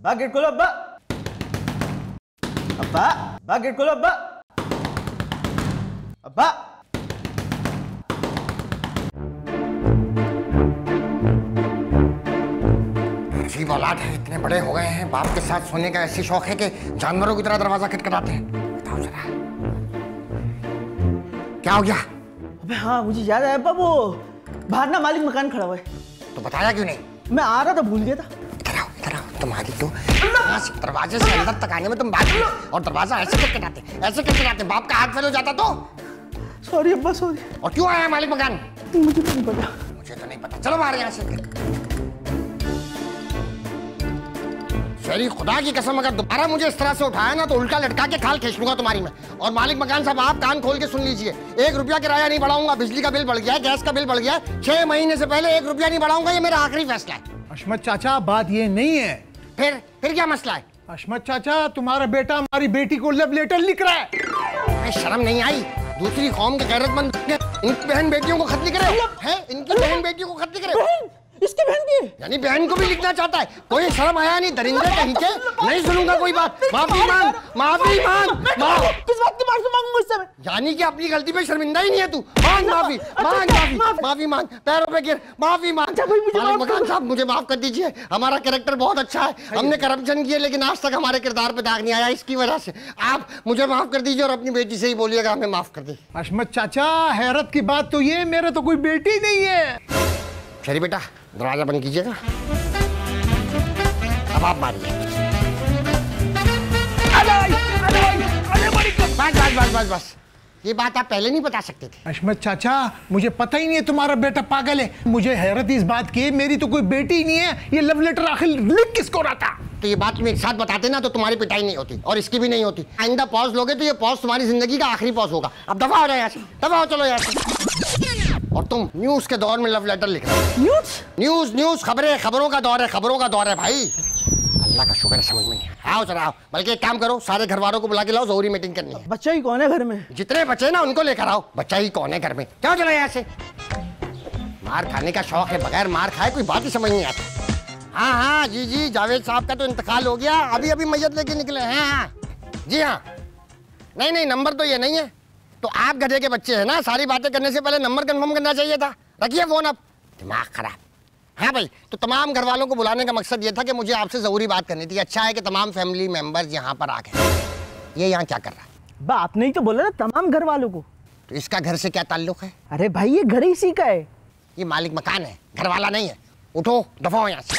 बा गेट खोलो अब्बा। अब्बा बा गेट खोलो अब्बा। अब्बा अजीब औलाद है, इतने बड़े हो गए हैं, बाप के साथ सोने का ऐसी शौक है कि जानवरों की तरह दरवाजा खटखटाते हैं। बताओ जरा क्या हो गया? अबे हाँ मुझे याद आया अब्बा, वो बाहर ना मालिक मकान खड़ा हुआ है। तो बताया क्यों नहीं? मैं आ रहा था भूल गया था। इधर आओ, तुम्हारी तो दरवाजे से अंदर तक आने में तुम बात और दरवाजा ऐसे खटखटाते, बाप का हाथ फेल हो जाता तो। सॉरी अब्बा सॉरी। और क्यों आया मालिक मकान? मुझे तो नहीं पता। मुझे तो नहीं पता, चलो बाहर यहाँ से। शहरी खुदा की कसम, अगर दोबारा मुझे इस तरह से उठाया ना तो उल्टा लटका के खाल खींच लूंगा तुम्हारी में। और मालिक मकान साहब आप कान खोल के सुन लीजिए, 1 रुपया किराया नहीं बढ़ाऊंगा। बिजली का बिल बढ़ गया है, गैस का बिल बढ़ गया है, 6 महीने से पहले 1 रुपया नहीं बढ़ाऊंगा, ये मेरा आखिरी फैसला है। अशमत चाचा बात ये नहीं है। फिर क्या मसला है? अशमत चाचा तुम्हारा बेटा हमारी बेटी को लव लेटर लिख रहा है। शर्म नहीं आई? दूसरी कौम के गैरतमंद इनकी बहन बेटियों को खत लिख रहे हो? इनकी बहन बेटियों को खत लिख रहे हो? इसकी बहन की यानी बहन को भी लिखना चाहता है? कोई शर्म आया नहीं? दरिंदे कहीं के। नहीं सुनूंगा कोई बात। माफी मांग। किस बात की माफी मांगूंगा इससे मैं? यानी कि अपनी गलती पे शर्मिंदा ही नहीं है तू? मांग माफी मांग, पैरों पे गिर, माफी मांग। मालिक मकान साहब मुझे माफ कर दीजिए, हमारा कैरेक्टर बहुत अच्छा है, हमने करप्शन किया लेकिन आज तक हमारे किरदार पे दाग नहीं आया, इसकी वजह से आप मुझे माफ कर दीजिए और अपनी बेटी से ही बोलिएगा हमें माफ कर दे। अशमत चाचा हैरत की बात तो ये, मेरे तो कोई बेटी नहीं है। शरी बेटा दरवाजा बंद कीजिएगा, अब आप मारिए। बस ये बात आप पहले नहीं बता सकते थे? अशमत चाचा मुझे पता ही नहीं है तुम्हारा बेटा पागल है। मुझे हैरत इस बात की, मेरी तो कोई बेटी ही नहीं है। ये लव लेटर आखिर लिख किसको रहा था? तो ये बात तुम एक साथ बताते ना तो तुम्हारी पिटाई नहीं होती और इसकी भी नहीं होती। आइंदा पॉज लोगे तो ये पॉज तुम्हारी जिंदगी का आखिरी पॉज होगा। अब दफा हो जाए यहाँ से, दफा हो, चलो यहाँ से। और तुम न्यूज के दौर में लव लेटर लिख रहे हो? न्यूज खबरों का दौर है भाई। अल्लाह का शुक्र है समझ में नहीं। आओ चलो आओ, बल्कि एक काम करो, सारे घर वालों को बुला के लाओ, जरूरी मीटिंग करनी है। बच्चा ही कौन है घर में? जितने बच्चे ना उनको लेकर आओ। बच्चा ही कौन है घर में? क्यों चलो यहाँ से। मार खाने का शौक है, बगैर मार खाए कोई बात ही समझ नहीं आती। हाँ जी जावेद साहब का तो इंतकाल हो गया, अभी मैयत लेके निकले हैं। हाँ जी हाँ। नहीं नंबर तो ये नहीं है। तो आप गधे के बच्चे हैं ना, सारी बातें करने से पहले नंबर कंफर्म करना चाहिए था। रखिए फोन अब, दिमाग खराब। हाँ भाई, तो तमाम घर वालों को बुलाने का मकसद ये था कि मुझे आपसे जरूरी बात करनी थी। अच्छा है कि तमाम फैमिली मेंबर्स यहाँ पर आ गए। ये यहाँ क्या कर रहा है? बा आपने ही तो बोला ना तमाम घर वालों को। तो इसका घर से क्या ताल्लुक है? अरे भाई ये घर इसी का है। ये मालिक मकान है, घर वाला नहीं है। उठो दफा हो यहाँ से।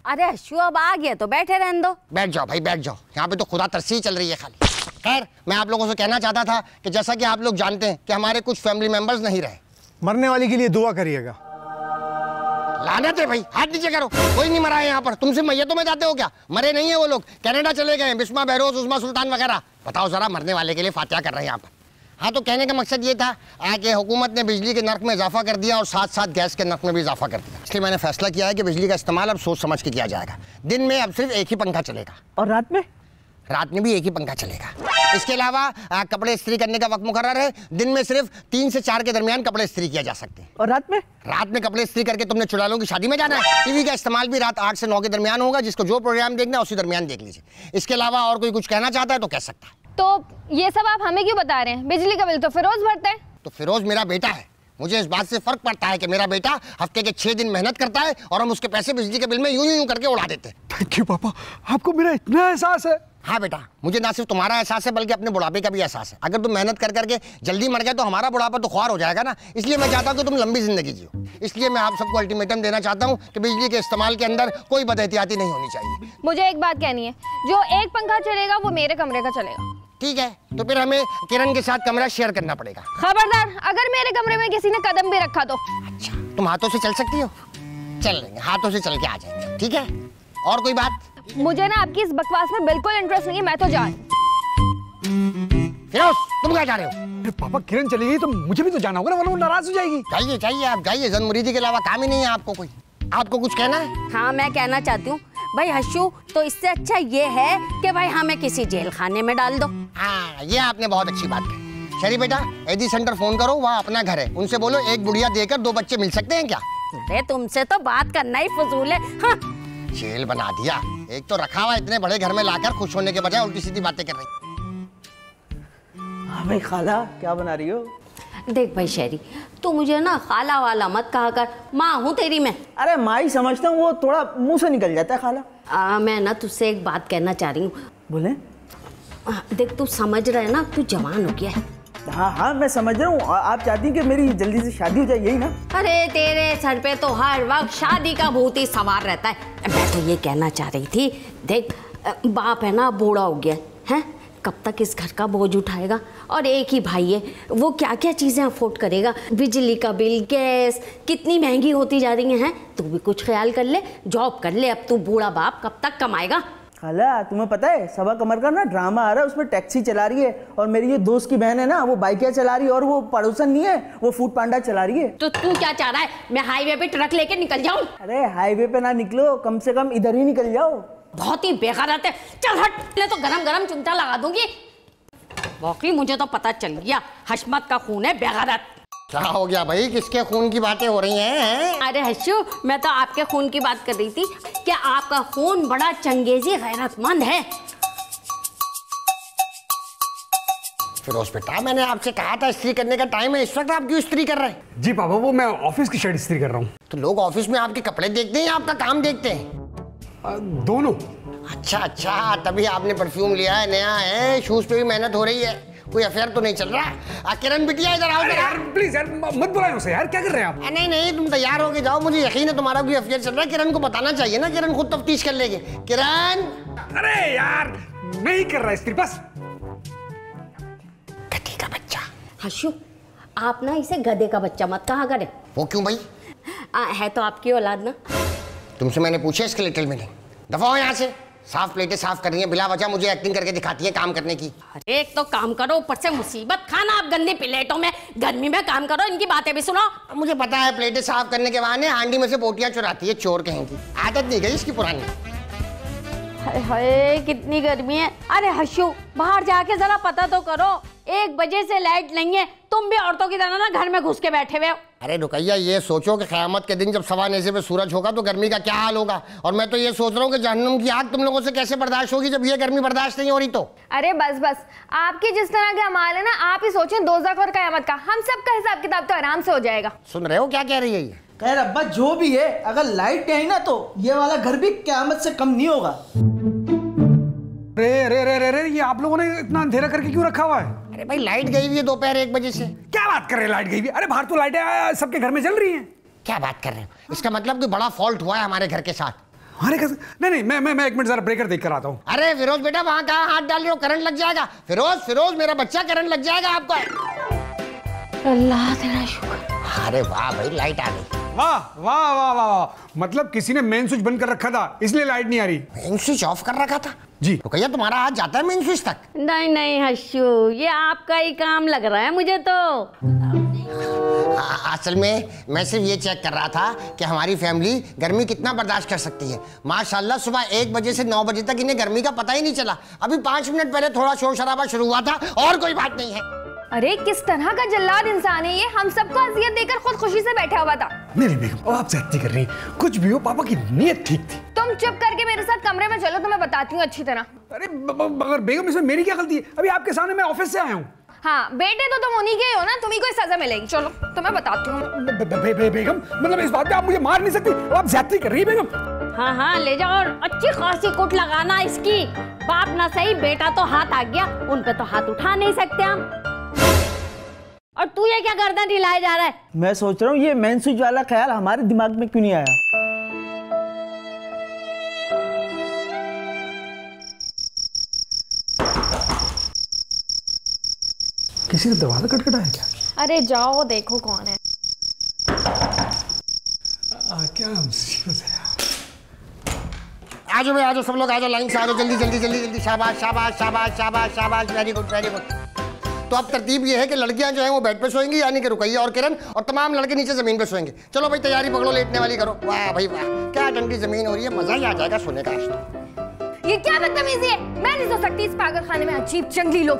अरे अशु अब आ गया तो बैठे रहने दो। बैठ जाओ भाई बैठ जाओ, यहाँ पे तो खुदा तरसी चल रही है खाली। खैर मैं आप लोगों से कहना चाहता था कि जैसा कि आप लोग जानते हैं कि हमारे कुछ फैमिली मेंबर्स नहीं रहे। मरने वाले के लिए दुआ करिएगा। लानत है भाई, हाथ नीचे करो। कोई नहीं मरा है यहाँ पर। तुमसे मैयतों में जाते हो क्या? मरे नहीं है वो लोग, कनाडा चले गए, बिस्मा बहरोज, उस्मा सुल्तान वगैरह। बताओ जरा, मरने वाले के लिए फातिहा कर रहे हैं यहाँ पर। हाँ तो कहने का मकसद ये था कि हुकूमत ने बिजली के नर्क में इजाफा कर दिया और साथ साथ गैस के नर्क में भी इजाफा कर दिया। इसलिए मैंने फैसला किया है कि बिजली का इस्तेमाल अब सोच समझ के किया जाएगा। दिन में अब सिर्फ एक ही पंखा चलेगा। और रात में? रात में भी एक ही पंखा चलेगा। इसके अलावा कपड़े इस्त्री करने का वक्त मुकर्रर है। दिन में सिर्फ 3 से 4 के दरमियान कपड़े इस्त्री किया जा सकते हैं। और रात में? रात में कपड़े इस्त्री करके तुमने चुड़ैलों की शादी में जाना है। टीवी का इस्तेमाल भी रात 8 से 9 के दरमियान होगा। जिसको जो प्रोग्राम देखना है उसी दरमियान देख लीजिए। इसके अलावा और कोई कुछ कहना चाहता है तो कह सकता है। तो ये सब आप हमें क्यों बता रहे हैं? बिजली का बिल तो फिरोज भरता है। तो फिरोज मेरा बेटा है। मुझे इस बात से फर्क पड़ता है कि मेरा बेटा हफ्ते के 6 दिन मेहनत करता है और हम उसके पैसे बिजली के बिल में यूं करके उड़ा देते हैं। थैंक यू पापा, आपको मेरा इतना एहसास है। हाँ बेटा, मुझे ना सिर्फ तुम्हारा एहसास है बल्कि अपने बुढ़ापे का भी एहसास है। अगर तुम मेहनत कर करके जल्दी मर गए तो हमारा बुढ़ापा तो ख्वार हो जाएगा ना। इसलिए मैं चाहता हूँ कि तुम लंबी जिंदगी जियो। इसलिए मैं आप सबको अल्टीमेटम देना चाहता हूँ कि बिजली के इस्तेमाल के अंदर कोई बदएहतियाती नहीं होनी चाहिए। मुझे एक बात कहनी है, जो एक पंखा चलेगा वो मेरे कमरे का चलेगा। ठीक है, तो फिर हमें किरण के साथ कमरा शेयर करना पड़ेगा। खबरदार, अगर मेरे कमरे में किसी ने कदम भी रखा तो। अच्छा, तुम हाथों से चल सकती हो? चल लेंगे, हाथों से चल के आ जाएंगे। ठीक है, और कोई बात? मुझे ना आपकी इस बकवास में बिल्कुल इंटरेस्ट नहीं है, मैं तो जा रही हूँ। फिरोज, तुम कहाँ जा रहे हो? अरे पापा किरण चली गई तो मुझे भी तो जाना होगा ना, वरना वो नाराज हो जाएगी। जाइए जाइए, आप जाइए। जन मुरीदी के अलावा काम ही नहीं है आपको कोई। आपको कुछ कहना है? हाँ मैं कहना चाहती हूँ भाई हशू, तो इससे अच्छा ये है कि भाई हमें किसी जेल खाने में डाल दो। हाँ ये आपने बहुत अच्छी बात कही। शरी बेटा, एडी सेंटर फोन करो, वहाँ अपना घर है। उनसे बोलो एक बुढ़िया देकर 2 बच्चे मिल सकते हैं क्या? अरे तुमसे तो बात करना ही फजूल है। हाँ जेल बना दिया। एक तो रखा हुआ इतने बड़े घर में लाकर खुश होने के बजाय उल्टी सीधी बातें कर रही। हाँ भाई खाला क्या बना रही हो? देख भाई शहरी, तू मुझे ना खाला वाला मत कहा कर, माँ हूँ तेरी मैं। अरे माँ ही समझता हूँ, वो थोड़ा मुंह से निकल जाता है खाला। मैं ना तुझसे एक बात कहना चाह रही हूँ। बोले? देख तू समझ रहा है ना, तू जवान हो गया है। हाँ हाँ मैं समझ रहा हूँ। आप चाहती हैं कि मेरी जल्दी से शादी हो जाए, यही ना? अरे तेरे सर पे तो हर वक्त शादी का भूत ही सवार रहता है। मैं तो ये कहना चाह रही थी, देख बाप है ना बूढ़ा हो गया है, कब तक इस घर का बोझ उठाएगा? और एक ही भाई है, वो क्या क्या चीज़ें अफोर्ड करेगा? बिजली का बिल, गैस कितनी महंगी होती जा रही हैं। तू भी कुछ ख्याल कर ले, जॉब कर ले। अब तू बूढ़ा बाप कब तक कमाएगा? खाला तुम्हें पता है सबा कमर का ना ड्रामा आ रहा है, उसमें टैक्सी चला रही है, और मेरी ये दोस्त की बहन है ना वो बाइकें चला रही है, और वो पड़ोसन नहीं है वो फूड पांडा चला रही है। तो तू क्या चाह रहा है, मैं हाईवे पे ट्रक लेके निकल जाऊं? अरे हाईवे पे ना निकलो, कम से कम इधर ही निकल जाओ। बहुत ही बेगैरत है, चल हट, मैं तो गरम गरम चिमटा लगा दूंगी। बाकी मुझे तो पता चल गया, हशमत का खून है बेगैरत। क्या हो गया भाई, किसके खून की बातें हो रही हैं? अरे हशू, मैं तो आपके खून की बात कर रही थी कि आपका खून बड़ा चंगेजी गैरतमंद है। फिरोज बेटा, मैंने आपसे कहा था इस्त्री करने का टाइम है, इस वक्त आप क्यों इस्त्री कर रहे हैं? जी पापा, वो मैं ऑफिस की शर्ट इस्त्री कर रहा हूँ। तो लोग ऑफिस में आपके कपड़े देखते हैं या आपका काम देखते हैं? दोनों। अच्छा अच्छा, तभी आपने परफ्यूम लिया है, नया है, शूज पे भी मेहनत हो रही है, कोई अफेयर तो नहीं चल रहा? किरण बिटिया इधर आओ। यार प्लीज यार मत बुलाएं उसे यार, क्या कर रहे हैं आप? नहीं नहीं, तुम तैयार होके जाओ, मुझे यकीन है तुम्हारा कोई अफेयर चल रहा है। किरण को बताना चाहिए ना, किरण खुद तफ्तीश कर लेगी। किरण! अरे यार नहीं कर रहा इस्त्री, बस। गधे का बच्चा। हशू, आप ना इसे गधे का बच्चा मत कहा करें। वो क्यों भाई? है तो आपकी औलाद ना। तुमसे मैंने पूछा इसके लिटिल मीनिंग? दफा हो यहाँ से। साफ प्लेटें साफ कर रही हैं, बिला वजह मुझे एक्टिंग करके दिखाती है काम करने की। अरे एक तो काम करो, ऊपर से मुसीबत खाना आप गंदी प्लेटों में, गर्मी में काम करो, इनकी बातें भी सुनो। मुझे पता है प्लेटें साफ करने के बहाने हांडी में से बोटियां चुराती है, चोर कहेंगी। आदत नहीं गई इसकी पुरानी। हाय हाय कितनी गर्मी है। अरे हशू, बाहर जाके जरा पता तो करो, 1 बजे से लाइट नहीं है, तुम भी औरतों की तरह ना घर में घुस के बैठे हुए हो। अरे रुकैया, ये सोचो कि क़यामत के दिन जब 1:15 पे सूरज होगा तो गर्मी का क्या हाल होगा। और मैं तो ये सोच रहा हूँ कि जहन्नुम की आग तुम लोगों से कैसे बर्दाश्त होगी जब ये गर्मी बर्दाश्त नहीं हो रही तो। अरे बस बस, आपकी जिस तरह के अमाल है ना, आप ही सोचें दोज़ख और क़यामत का, हम सब का हिसाब किताब तो आराम से हो जाएगा। सुन रहे हो क्या कह रही है ये? खैर अब्बा जो भी है, अगर लाइट नहीं ना तो ये वाला घर भी क़यामत से कम नहीं होगा। रे रे रे रे रे, ये आप लोगों ने इतना अंधेरा करके क्यों रखा हुआ है? अरे भाई लाइट गई हुई है दोपहर 1 बजे से। क्या बात कर रहे हैं, लाइट गई हुई? अरे बाहर तो लाइटें सबके घर में जल रही हैं। क्या बात कर रहे हो? इसका मतलब कोई बड़ा फॉल्ट हुआ है हमारे घर के साथ। हमारे घर? नहीं नहीं, मैं 1 मिनट जरा ब्रेकर देख कर आता हूँ। अरे फिरोज बेटा, वहां कहाँ हाथ डाल रहे हो? करंट लग जाएगा। फिरोज फिरोज, मेरा बच्चा, करंट लग जाएगा आपको। अल्लाह तेरा शुक्र। अरे वाह भाई, लाइट आ गई। वाह वाह वाह वाह, मतलब किसी ने मेन स्विच बंद कर रखा था इसलिए लाइट नहीं आ रही। मेन स्विच ऑफ कर रखा था जी। तो भैया तुम्हारा हाथ जाता है मेन स्विच तक? नहीं नहीं हशू, ये आपका ही काम लग रहा है मुझे तो। असल में मैं सिर्फ ये चेक कर रहा था कि हमारी फैमिली गर्मी कितना बर्दाश्त कर सकती है। माशाल्लाह सुबह 1 बजे से 9 बजे तक इन्हें गर्मी का पता ही नहीं चला। अभी 5 मिनट पहले थोड़ा शोर शराबा शुरू हुआ था, और कोई बात नहीं है। अरे किस तरह का जल्लाद इंसान है ये, हम सबको अजियत देकर खुद खुशी से बैठा हुआ था। नहीं नहीं बेगम, आप ज्यादती कर रही हैं। कुछ भी हो, पापा की नीयत ठीक थी। तुम चुप करके मेरे साथ कमरे में चलो, तो मैं बताती हूँ अच्छी तरह। अरे मगर बेगम, इसमें मेरी क्या गलती है? अभी आपके सामने मैं ऑफिस से आया हूँ। हाँ बेटे तो तुम उन्हीं के हो ना, तुम्हीं को सजा मिलेगी। चलो तो मैं बताती हूँ। बेगम मतलब इस बात पे आप मुझे मार नहीं सकती, आप ज्यादती कर रही है बेगम। हाँ हाँ ले जाओ, और अच्छी खासी कुट लगाना इसकी। बाप ना सही, बेटा तो हाथ आ गया, उन पे तो हाथ उठा नहीं सकते हम। और तू ये क्या गर्दन हिलाए जा रहा है? मैं सोच रहा हूँ ये मेन स्विच वाला ख्याल हमारे दिमाग में क्यों नहीं आया। किसी ने दरवाजा खटखटाया क्या? अरे जाओ देखो कौन है। क्या मुसीबत है यार। आ जाओ भाई, आ जाओ सब लोग, आ जाओ लाइन से, आ जाओ जल्दी जल्दी जल्दी जल्दी। शाबाश शाबाश शाबाश शाबाश शाबाश, वेरी गुड वेरी गुड। तो अब तरतीब ये है कि लड़कियां जो हैं वो बेड पे सोएंगी, यानी कि रुकैया और किरण, और तमाम लड़के नीचे जमीन पे सोएंगे। चलो भाई तैयारी पकड़ो, लेटने वाली करो। वाह भाई वाह, क्या ठंडी जमीन हो रही है, मजा ही आ जाएगा सोने का आज तो। ये क्या बदतमीजी है, मैं नहीं सो सकती इस पागल खाने में, अजीब जंगली लोग।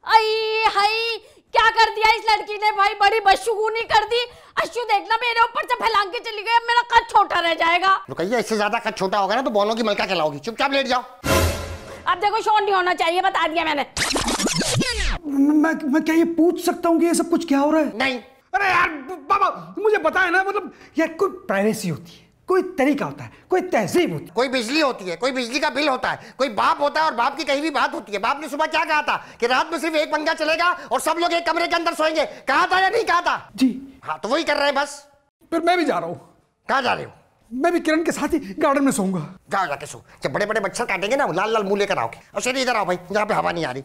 आई हाय, क्या कर दिया इस लड़की ने भाई, बड़ी बदशगुनी कर दी। अशु देखना मेरे ऊपर से फैलांग के चली गई, अब मेरा कद छोटा रह जाएगा। रुकैया, इससे ज्यादा कद छोटा होगा ना तो बॉलों की मलका कहलाओगी। चुपचाप लेट जाओ। अब देखो शोर नहीं होना चाहिए, बता दिया मैंने। मैं क्या ये पूछ सकता हूँ कि ये सब कुछ क्या हो रहा है? नहीं। अरे यार बाबा, मुझे बताए ना, मतलब यार कोई प्राइवेसी होती है, कोई तरीका होता है, कोई तहजीब होती है। कोई बिजली होती है, कोई बिजली का बिल होता है, कोई बाप होता है और बाप की कहीं भी बात होती है। बाप ने सुबह क्या कहा था कि रात में सिर्फ एक पंखा चलेगा और सब लोग एक कमरे के अंदर सोएंगे, कहा था या नहीं कहा था? जी हाँ, तो वही कर रहे हैं बस। फिर मैं भी जा रहा हूँ। कहाँ जा रहे हो? मैं भी किरण के साथ ही गार्डन में सोऊंगा। जाओ जाके सो। जब बड़े बड़े मच्छर काटेंगे ना, लाल लाल मुंह लेकर आओगे। और शरीर इधर आओ भाई, जहाँ पे हवा नहीं आ रही।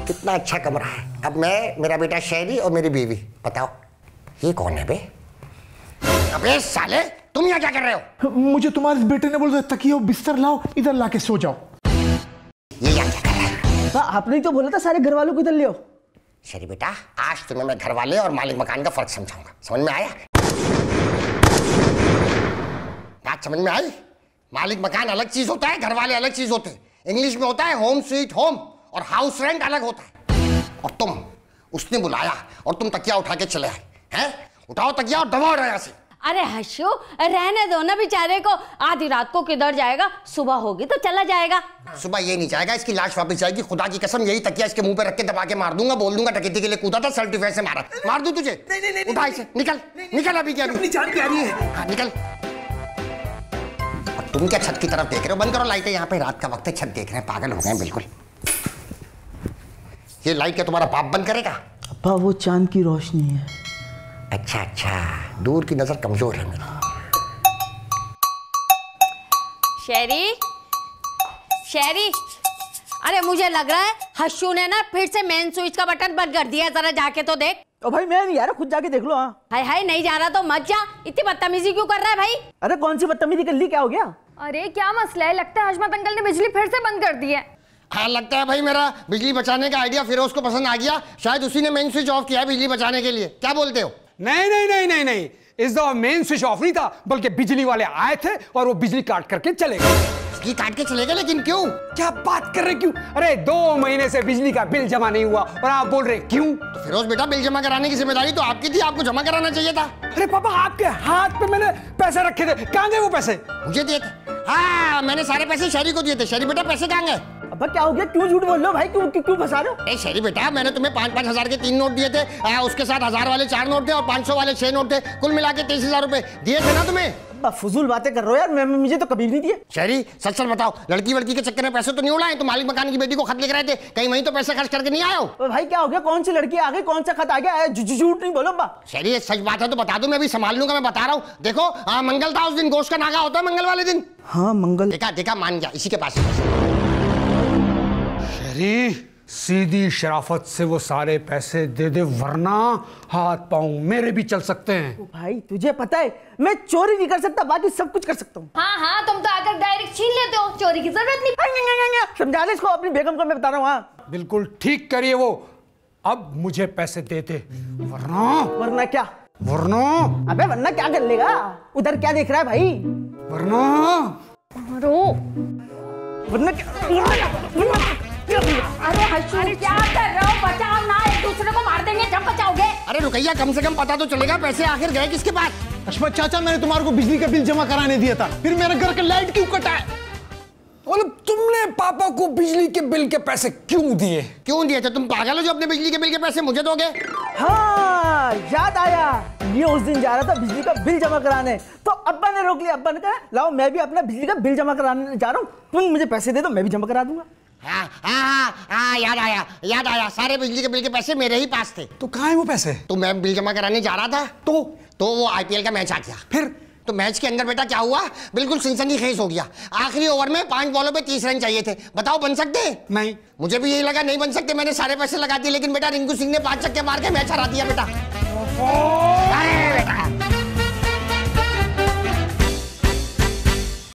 कितना अच्छा कमरा है। अब मैं, मेरा बेटा शहरी और मेरी बीवी। बताओ ये कौन है बे? अबे साले, तुम यहाँ क्या कर रहे हो? मुझे तुम्हारे बेटे ने बोला तकिया बिस्तर लाओ, इधर लाके सो जाओ। ये यहाँ क्या कर रहा है? आपने ही तो बोला था सारे घर वालों को इधर ले आओ। शहरी बेटा, आज तुम्हें मैं घर वाले और मालिक मकान का फर्क समझाऊंगा। समझ में आया? बात समझ में आई? मालिक मकान अलग चीज होता है, घर वाले अलग चीज होते हैं। इंग्लिश में होता है होम स्वीट होम और हाउस रेंट अलग होता है। और तुम, उसने बुलाया और तुम तकिया उठा के चले आए हैं? उठाओ तकिया और दबाओ यहाँ से। अरे हर्षू, रहने दो ना बेचारे को, आधी रात को किधर जाएगा, सुबह होगी तो चला जाएगा। सुबह ये नहीं जाएगा, इसकी लाश वापस जाएगी। खुदा की कसम, यही तकिया इसके मुंह पे रख के दबा के मार दूंगा। बोल दूंगा डकैती के लिए कूदा था, सर्टिफिकेट से मारा। मार दूं तुझे? उठा इसे, निकल निकल अभी क्या? अपनी जान प्यारी है। हाँ निकल। और तुम क्या छत की तरफ देख रहे हो? बंद करो लाइटें, यहाँ पे रात का वक्त है, छत देख रहे हैं, पागल हो गए बिल्कुल। ये लाइट क्या तुम्हारा बाप बंद करेगा? अब्बा वो चांद की रोशनी है। अच्छा अच्छा, दूर की नजर कमजोर है मेरी। शेरी, शेरी, अरे मुझे लग रहा है हर्षू ने ना फिर से मेन स्विच का बटन बंद कर दिया, जरा जाके तो देख। ओ भाई मैं नहीं आ रहा, खुद जाके देख लो। हाँ हाय हाय, नहीं जा रहा तो मत जा। इतनी बदतमीजी क्यों कर रहा है भाई? अरे कौन सी बदतमीजी कर ली, क्या हो गया? अरे क्या मसला है? लगता है हशमत अंकल ने बिजली फिर से बंद कर दी है। हाँ लगता है भाई, मेरा बिजली बचाने का आइडिया फिरोज को पसंद आ गया। शायद उसी ने मेन स्विच ऑफ किया है बिजली बचाने के लिए। क्या बोलते हो? नहीं नहीं नहीं नहीं नहीं, इस दफा मेन स्विच ऑफ नहीं था, बल्कि बिजली वाले आए थे और वो बिजली काट करके चले गए। बिजली काट के चले गए, लेकिन क्यों? क्या बात कर रहे, क्यों? अरे 2 महीने से बिजली का बिल जमा नहीं हुआ और आप बोल रहे क्यों? तो फिरोज बेटा, बिल जमा कराने की जिम्मेदारी तो आपकी थी, आपको जमा कराना चाहिए था। अरे पापा, आपके हाथ पे मैंने पैसे रखे थे, कहाँ गए वो पैसे? मुझे दिए थे। हाँ, मैंने सारे पैसे शहरी को दिए थे। शहरी बेटा पैसे कहाँ गए? अब्बा क्या हो गया, क्यों झूठ बोल रहे हो भाई? क्यों फंसा रहे हो? शहरी बेटा, मैंने तुम्हें 5-5 हजार के 3 नोट दिए थे। उसके साथ 1000 वाले 4 नोट थे और 500 वाले 6 नोट थे। कुल मिला के 23,000 रुपए दिए थे ना तुम्हें। अब्बा फजूल बातें कर रहे हो यार, मुझे तो कभी नहीं दिए। शहरी सच सच बताओ, लड़की वड़की के चक्कर में पैसे तो नहीं उड़ाए? तो मालिक मकान की बेटी को खत लिख रहे थे, कहीं वहीं तो पैसे खर्च करके नहीं आए हो? भाई क्या हो गया, कौन सी लड़की आ गई, कौन सा खत आ गया? झूठ नहीं बोलो अब्बा। शहरी सच बात है तो बता दो, मैं भी संभाल लूंगा। मैं बता रहा हूँ, देखो मंगल था उस दिन, गोश्त का नागा होता है मंगल वाले दिन। हाँ मंगल। देखा मान गया, इसी के पास। सीधी शराफत से वो सारे पैसे दे दे, वरना हाथ पांव मेरे भी चल सकते हैं। भाई तुझे पता है मैं चोरी नहीं कर सकता, बाकी सब कुछ कर सकता हूँ। हाँ हाँ, तुम तो आकर डायरेक्ट छीन लेते हो, चोरी की जरूरत नहीं। समझा ले इसको, अपनी बेगम को मैं बता रहा हूँ। हाँ बिल्कुल ठीक करिए वो। अब मुझे पैसे देते, वरना क्या? वरना अबे वरना क्या कर लेगा? उधर क्या देख रहा है भाई? वरना वरना क्या? अरे हर्षू, क्या कर रहे हो? बचाओ ना, एक दूसरे को मार देंगे जब बचाओगे। अरे रुकैया, कम से कम पता तो चलेगा पैसे आखिर गए किसके पास। हशमत चाचा, मैंने तुम्हारे को बिजली का बिल जमा कराने दिया था, फिर मेरे घर का लाइट क्यों कटा है? मतलब तुमने पापा को बिजली के बिल के पैसे क्यों दिए? क्यों दिए थे? तुम पागल हो जो अपने बिजली के बिल के पैसे मुझे दोगे? हाँ याद आया, ये उस दिन जा रहा था बिजली का बिल जमा कराने, तो अब्बा ने रोक लिया। अब्बा ने कहा लाओ मैं भी अपना बिजली का बिल जमा कराने जा रहा हूँ, तुम मुझे पैसे दे दो, मैं भी जमा करा दूंगा। हाँ, याद आया। सारे बिजली के बिल के पैसे मेरे ही पास थे। तो कहाँ है वो पैसे? तो मैं बिल जमा कराने जा रहा था, तो वो IPL का मैच आ गया। फिर तो मैच के अंदर बेटा क्या हुआ, बिल्कुल सनसनीखेज हो गया। आखिरी ओवर में 5 बॉलों पे 30 रन चाहिए थे। बताओ बन सकते? नहीं। मुझे भी यही लगा नहीं बन सकते, मैंने सारे पैसे लगा दिए, लेकिन बेटा रिंकू सिंह ने 5 छक्के मार के मैच हरा दिया बेटा। अरे बेटा